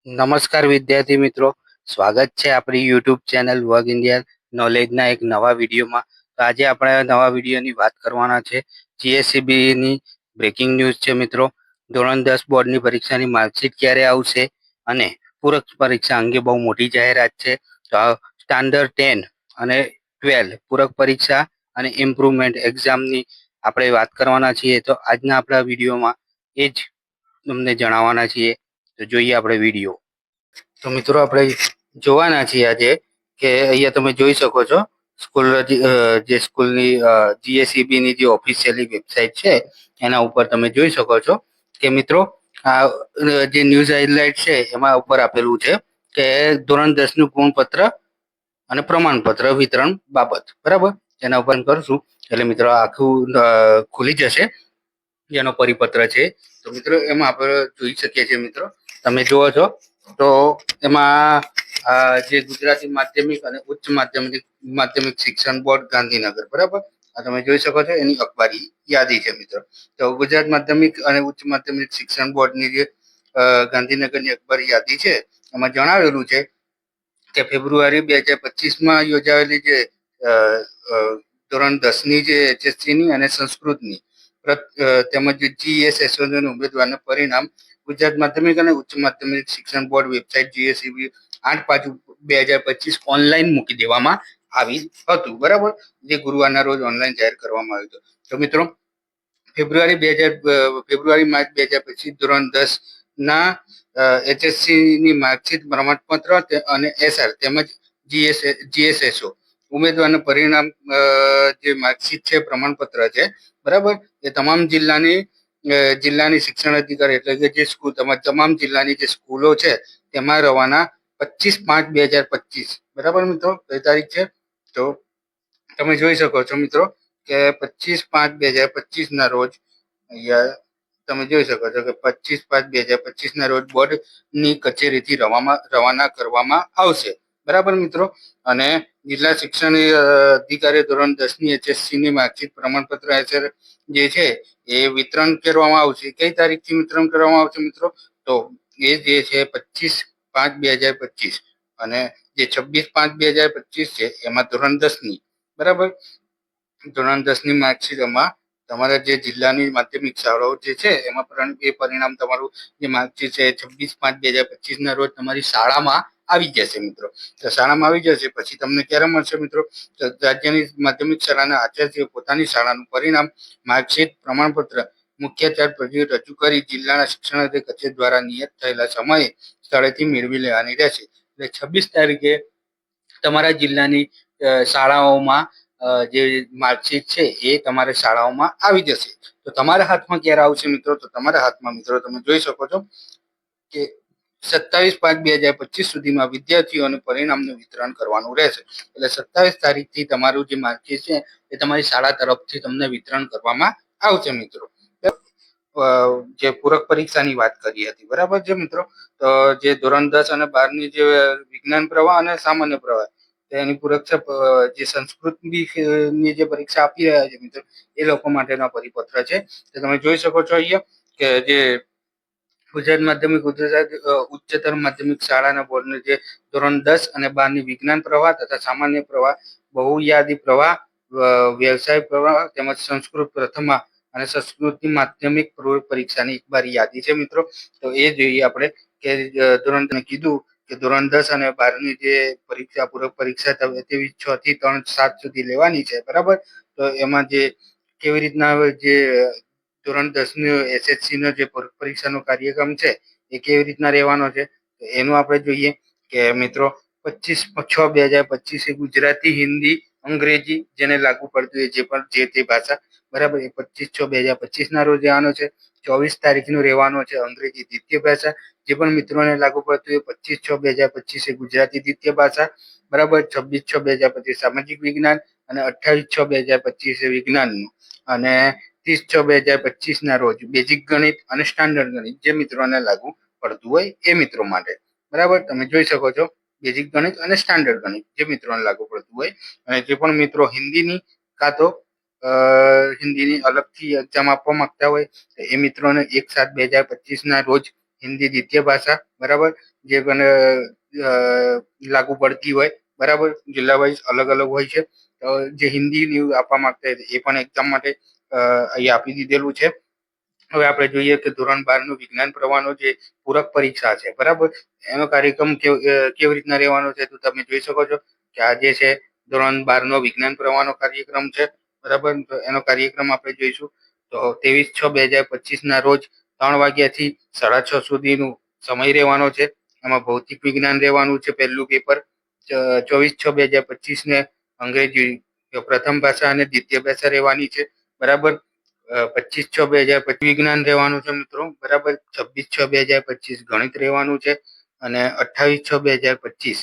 નમસ્કાર વિદ્યાર્થી મિત્રો, સ્વાગત છે આપણી યુટ્યુબ ચેનલ વર્ક ઇન્ડિયા નોલેજના એક નવા વિડીયોમાં. તો આજે આપણે નવા વિડીયોની વાત કરવાના છે. જીએસસીબીની બ્રેકિંગ ન્યૂઝ છે મિત્રો. ધોરણ 10 બોર્ડની પરીક્ષાની માર્કશીટ ક્યારે આવશે અને પૂરક પરીક્ષા અંગે બહુ મોટી જાહેરાત છે. તો સ્ટાન્ડર્ડ 10 અને 12 પૂરક પરીક્ષા અને ઇમ્પ્રુવમેન્ટ એક્ઝામની આપણે વાત કરવાના છીએ. તો આજના આપણા વિડીયોમાં એ જ તમને જણાવવાના છીએ. તો જોઈએ આપણે વિડીયો. તો મિત્રો આપણે જોવાના છીએ આજે કે અહીંયા તમે જોઈ શકો છો સ્કૂલ જે સ્કૂલની જીએસઈબીની જે ઓફિશિયલી વેબસાઇટ છે એના ઉપર તમે જોઈ શકો છો કે મિત્રો આ જે ન્યૂઝ હાઇલાઇટ છે એમાં ઉપર આપેલું છે કે ધોરણ 10 નું ગુણપત્ર અને પ્રમાણપત્ર વિતરણ બાબત. બરાબર, એના ઉપર કરશું એટલે મિત્રો આખું ખુલી જશે જેનો પરિપત્ર છે. તો મિત્રો એમાં આપણે જોઈ શકીએ છીએ. મિત્રો તમે જુઓ છો તો એમાં જે ગુજરાતી માધ્યમિક અને ઉચ્ચ માધ્યમિક શિક્ષણ બોર્ડ ગાંધીનગર, બરાબર, આ તમે જોઈ શકો છો એની અખબારી યાદી છે મિત્રો. તો ગુજરાત માધ્યમિક અને ઉચ્ચ માધ્યમિક શિક્ષણ બોર્ડની જે ગાંધીનગરની અખબારી યાદી છે એમાં જણાવેલું છે કે ફેબ્રુઆરી 2025માં યોજાયેલી જે ધોરણ 10ની જે એચએસસીની અને સંસ્કૃતની તેમજ જીએસએસઓના ઉમેદવારના પરિણામ ગુજરાત માધ્યમિક અને ઉચ્ચ માધ્યમિક શિક્ષણ બોર્ડ વેબસાઇટ જીએસઈબી 8/5/2025 ઓનલાઈન મૂકી દેવામાં આવી હતું. બરાબર, જે ગુરુવારના રોજ ઓનલાઈન જાહેર કરવામાં આવ્યું હતું. તો મિત્રો ફેબ્રુઆરી માર્ચ 2025 ધોરણ 10 ના એચએસસીની માર્કશીટ, પ્રમાણપત્ર અને એસઆર તેમજ જીએસએસઓ ઉમેદવારના પરિણામ, જે માર્કશીટ છે, પ્રમાણપત્ર છે, બરાબર, એ તમામ જિલ્લાની શિક્ષણ અધિકારી એટલે કે જે સ્કૂલ તમામ જિલ્લાની જે સ્કૂલો છે તેમાં રવાના 25/5/2025. બરાબર મિત્રો, કઈ તારીખ છે તો તમે જોઈ શકો છો મિત્રો કે 25/5/2025 ના રોજ અહીંયા તમે જોઈ શકો છો કે 25/5/2025 ના રોજ બોર્ડની કચેરીથી રવાના કરવામાં આવશે. બરાબર મિત્રો, અને જિલ્લા શિક્ષણ અધિકારી ધોરણ 10ની એચએસસીની માર્કશીટ, પ્રમાણપત્ર જે છે એ વિતરણ કરવામાં આવશે. કઈ તારીખથી વિતરણ કરવામાં આવશે મિત્રો? તો એ જે છે 25/5/2025 અને જે 26/5/2025 છે એમાં ધોરણ 10ની, બરાબર, ધોરણ 10ની માર્કશીટમાં તમારા જે જિલ્લાની માધ્યમિક શાળાઓ જે છે એમાં એ પરિણામ તમારું જે માર્કશીટ છે 26/5/2025 ના રોજ તમારી શાળામાં આવી જશે મિત્રો. તો શાળામાં આવી જશે પછી તમને ક્યારે મળશે મિત્રો? તો રાજ્યની માધ્યમિક શાળાના આચાર્ય પોતાની શાળાનું પરિણામ, માર્કશીટ, પ્રમાણપત્ર મુખ્યાચાર પછી રજૂ કરી જિલ્લાના શિક્ષણાધિકારી કચેરી દ્વારા નિયત થયેલા સમયે સ્થળેથી મેળવી લેવાની રહેશે. એટલે 26 તારીખે તમારા જિલ્લાની શાળાઓમાં જે માર્કશીટ છે એ તમારા શાળાઓમાં આવી જશે. તો તમારા હાથમાં ક્યારે આવશે મિત્રો? તો તમારા હાથમાં મિત્રો તમે જોઈ શકો છો કે 27/5/2025 સુધીમાં વિદ્યાર્થીઓને પરિણામનું વિતરણ કરવાનું રહેશે. એટલે 27 તારીખથી તમારું જે માર્કશીટ છે એ તમારી શાળા તરફથી તમને વિતરણ કરવામાં આવશે મિત્રો. જે પૂરક પરીક્ષાની વાત કરી હતી, બરાબર છે મિત્રો. તો જે ધોરણ 10 અને 12ની જે વિજ્ઞાન પ્રવાહ અને સામાન્ય પ્રવાહ એની પૂરક જે સંસ્કૃતની જે પરીક્ષા આપી રહ્યા છે મિત્રો એ લોકો માટેના પરિપત્ર છે. તો તમે જોઈ શકો છો અહીંયા કે જે ગુજરાત માધ્યમિક ઉચ્ચતર માધ્યમિક શાળાના બોર્ડને જે ધોરણ 10 અને 12ની વિજ્ઞાન પ્રવાહ તથા સામાન્ય પ્રવાહ, બહુયાદી પ્રવાહ, વ્યવસાય પ્રવાહ તેમજ સંસ્કૃત પ્રથમા અને સંસ્કૃતની માધ્યમિક પરીક્ષાની એક બારી યાદી છે મિત્રો. તો એ જોઈએ આપણે કે ધોરણ કીધું કે ધોરણ 10 અને 12ની જે પરીક્ષા, પૂરક પરીક્ષા તેવી 6 થી 3 7 સુધી લેવાની છે. બરાબર, તો એમાં જે કેવી રીતના જે ધોરણ 10ની એસએસસીનો જે પરીક્ષાનો કાર્યક્રમ છે એ કેવી રીતના રહેવાનો છે એનું આપણે જોઈએ કે મિત્રો 25/6/2025 ગુજરાતી, હિન્દી, અંગ્રેજી જેને લાગુ પડતું હોય જે પણ જે તે ભાષા, બરાબર, એ 25/6/2025 ના રોજ રહેવાનો છે. 24 તારીખનો રહેવાનો છે અંગ્રેજી દ્વિતીય ભાષા, જે પણ મિત્રોને લાગુ પડતું હોય. 25/6/2025 ગુજરાતી દ્વિતીય ભાષા, બરાબર. 26/6/2025 સામાજિક વિજ્ઞાન અને 28/6/2025 વિજ્ઞાનનું, અને 30/6/2025 ના રોજ બેઝિક ગણિત અને સ્ટાન્ડર્ડ ગણિત જે મિત્રોને લાગુ પડતું હોય એ મિત્રો માટે. બરાબર, તમે જોઈ શકો છો બેઝિક ગણિત અને સ્ટાન્ડર્ડ ગણિત જે મિત્રોને લાગુ પડતું હોય. અને જે પણ મિત્રો હિન્દીની કાં તો હિન્દીની અલગથી એક્ઝામ આપવા માંગતા હોય એ મિત્રોને 1/7/2025 ના રોજ હિન્દી દ્વિતીય ભાષા, બરાબર, જે પણ લાગુ પડતી હોય, બરાબર, જિલ્લા વાઇઝ અલગ અલગ હોય છે. તો જે હિન્દી આપવા માંગતા હોય એ પણ એક્ઝામ માટે અહીં આપી દીધેલું છે. હવે આપણે જોઈએ કે ધોરણ 12 નું વિજ્ઞાન પ્રવાહનો જે પૂરક પરીક્ષા છે, બરાબર, એનો કાર્યક્રમ કેવી રીતના રહેવાનો છે તો તમે જોઈ શકો છો કે આજે છે ધોરણ 12 નો વિજ્ઞાન પ્રવાહનો કાર્યક્રમ છે, બરાબર. તો એનો કાર્યક્રમ આપણે જોઈશું. તો 23/6/2025 ના રોજ 3 વાગ્યાથી 6:30 સુધીનું સમય રહેવાનો છે. એમાં ભૌતિક વિજ્ઞાન રહેવાનું છે પહેલું પેપર. 24/6/2025 ને અંગ્રેજી પ્રથમ ભાષા અને દ્વિતીય ભાષા રહેવાની છે, બરાબર. 25/6/2025 વિજ્ઞાન રહેવાનું છે મિત્રો, બરાબર. 26/6/2025 ગણિત રહેવાનું છે અને 28/6/2025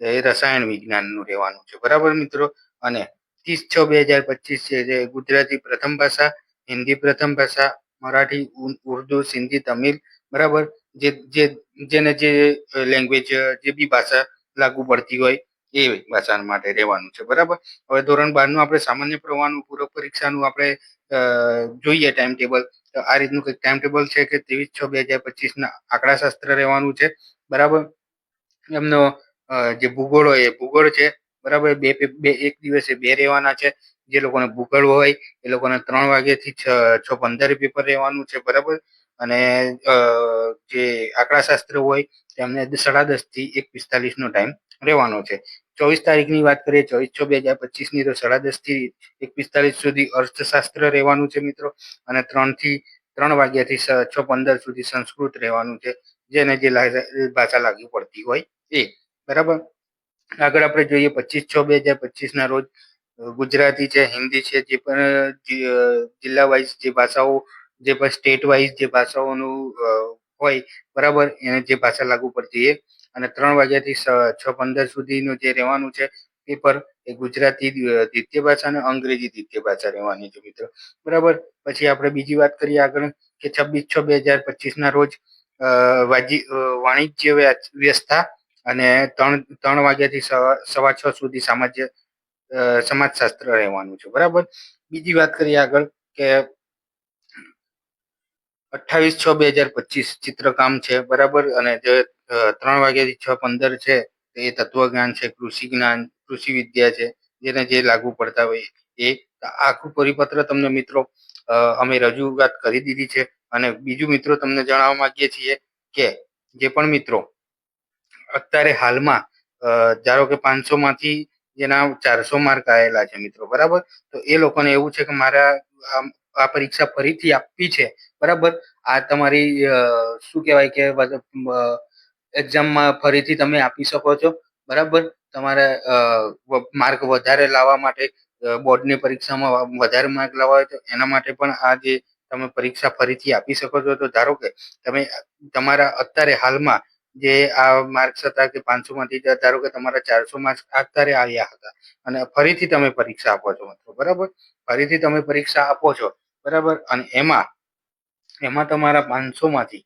એ રસાયણ વિજ્ઞાનનું રહેવાનું છે, બરાબર મિત્રો. અને 30/6/2025 છે જે ગુજરાતી પ્રથમ ભાષા, હિન્દી પ્રથમ ભાષા, મરાઠી, ઉર્દુ, સિંધી, તમિલ, બરાબર, જે જે જેને જે લેંગ્વેજ જે બી ભાષા લાગુ પડતી હોય એ ભાષા માટે રહેવાનું છે, બરાબર. હવે ધોરણ 12 નું આપણે સામાન્ય પ્રવાહનું પૂરક પરીક્ષાનું આપણે જોઈએ ટાઈમ ટેબલ. તો આ રીતનું કંઈક ટાઈમ ટેબલ છે કે 23/6/2025 ના આંકડાશાસ્ત્ર રહેવાનું છે, બરાબર. એમનો જે ભૂગોળ હોય એ ભૂગોળ છે, બરાબર. એક દિવસે બે રહેવાના છે. જે લોકોને ભૂગોળ હોય એ લોકોને 3 વાગ્યાથી 6:15 પેપર રહેવાનું છે, બરાબર. અને જે આંકડાશાસ્ત્ર હોય તેમને 10:30 થી 1:45 નો ટાઈમ રહેવાનો છે. 24 તારીખની વાત કરીએ, 24/6/2025 ની, તો 10:30 થી 1:45 સુધી અર્થશાસ્ત્ર રહેવાનું છે મિત્રો. અને 3 વાગ્યાથી 6:15 સુધી સંસ્કૃત રહેવાનું છે, જેને જે ભાષા લાગુ પડતી હોય એ, બરાબર. આગળ આપણે જોઈએ 25/6/2025 ના રોજ ગુજરાતી છે, હિન્દી છે, જે પણ જિલ્લા વાઇઝ જે ભાષાઓ, જે પણ સ્ટેટ વાઇઝ જે ભાષાઓનું હોય, બરાબર, એને જે ભાષા લાગુ પડતી એ. અને 3 વાગ્યાથી 6:15 સુધીનું જે રહેવાનું છે પેપર એ ગુજરાતી દ્વિતીય ભાષા અને અંગ્રેજી દ્વિતીય ભાષા રહેવાની છે મિત્રો, બરાબર. પછી આપણે બીજી વાત કરીએ આગળ કે 26/6/2025 ના રોજ વાણિજ્ય વ્યવસ્થા અને 3 વાગ્યાથી 6:15 સુધી સમાજશાસ્ત્ર રહેવાનું છે, બરાબર. બીજી વાત કરીએ આગળ કે 28/6/2025 ચિત્રકામ છે, બરાબર. અને જે 3 વાગ્યાથી 6:15 છે એ તત્વજ્ઞાન છે, કૃષિ જ્ઞાન, કૃષિ વિદ્યા છે, જેને જે લાગુ પડતા હોય એ. આખું પરિપત્ર તમને મિત્રો અમે રજૂઆત કરી દીધી છે. અને બીજું મિત્રો તમને જણાવવા માંગીએ છીએ કે જે પણ મિત્રો અત્યારે હાલમાં ધારો કે 500 માંથી જેના 400 માર્ક આવેલા છે મિત્રો, બરાબર. તો એ લોકોને એવું છે કે મારા આ પરીક્ષા ફરીથી આપવી છે, બરાબર. આ તમારી શું કહેવાય કે એક્ઝામમાં ફરીથી તમે આપી શકો છો, બરાબર. તમારે માર્ક વધારે લાવવા માટે, બોર્ડની પરીક્ષામાં વધારે માર્ક લાવવા હોય તો એના માટે પણ આ જે તમે પરીક્ષા ફરીથી આપી શકો છો. તો ધારો કે તમે તમારા અત્યારે હાલમાં જે આ માર્ક્સ હતા કે 500 માંથી ધારો કે તમારા 400 માર્ક્સ અત્યારે આવ્યા હતા અને ફરીથી તમે પરીક્ષા આપો છો મિત્રો, બરાબર. ફરીથી તમે પરીક્ષા આપો છો, બરાબર. અને એમાં તમારા 500 માંથી,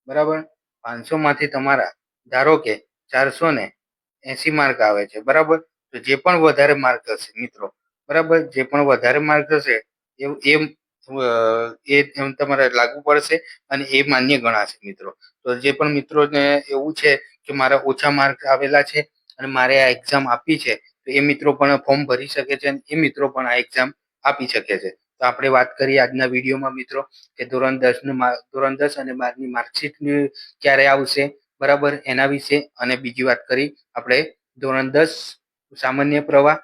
બરાબર, 500 માંથી તમારા ધારો કે 480 માર્ક આવે છે, બરાબર. તો જે પણ વધારે માર્ક હશે મિત્રો, બરાબર, જે પણ વધારે માર્ક હશે એમ તમારે લાગુ પડશે અને એ માન્ય ગણાશે મિત્રો. તો જે પણ મિત્રોને એવું છે કે મારા ઓછા માર્ક આવેલા છે અને મારે આ એક્ઝામ આપી છે, તો એ મિત્રો પણ ફોર્મ ભરી શકે છે અને એ મિત્રો પણ આ એક્ઝામ આપી શકે છે. તો આપણે વાત કરીએ આજના વિડીયોમાં મિત્રો કે ધોરણ 10 અને 12ની માર્કશીટ ક્યારે આવશે, બરાબર, એના વિશે. અને બીજી વાત કરી આપણે ધોરણ 10 સામાન્ય પ્રવાહ,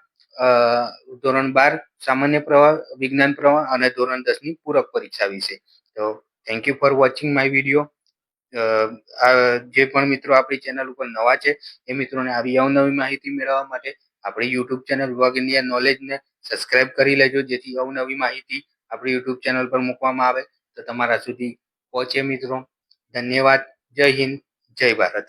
ધોરણ 12 સામાન્ય પ્રવાહ, વિજ્ઞાન પ્રવાહ અને ધોરણ 10 ની પૂરક પરીક્ષા વિશે. તો thank you for watching my video. જે પણ મિત્રો આપણી ચેનલ ઉપર નવા છે એ મિત્રોને આવી અવનવી માહિતી મેળવવા માટે આપણી યુટ્યુબ ચેનલ વર્ગ ઇન્ડિયા નોલેજને સબસ્ક્રાઇબ કરી લેજો, જેથી અવનવી માહિતી આપણી યુટ્યુબ ચેનલ પર મૂકવામાં આવે તો તમારા સુધી પહોંચે મિત્રો. ધન્યવાદ. જય હિન્દ, જય ભારત.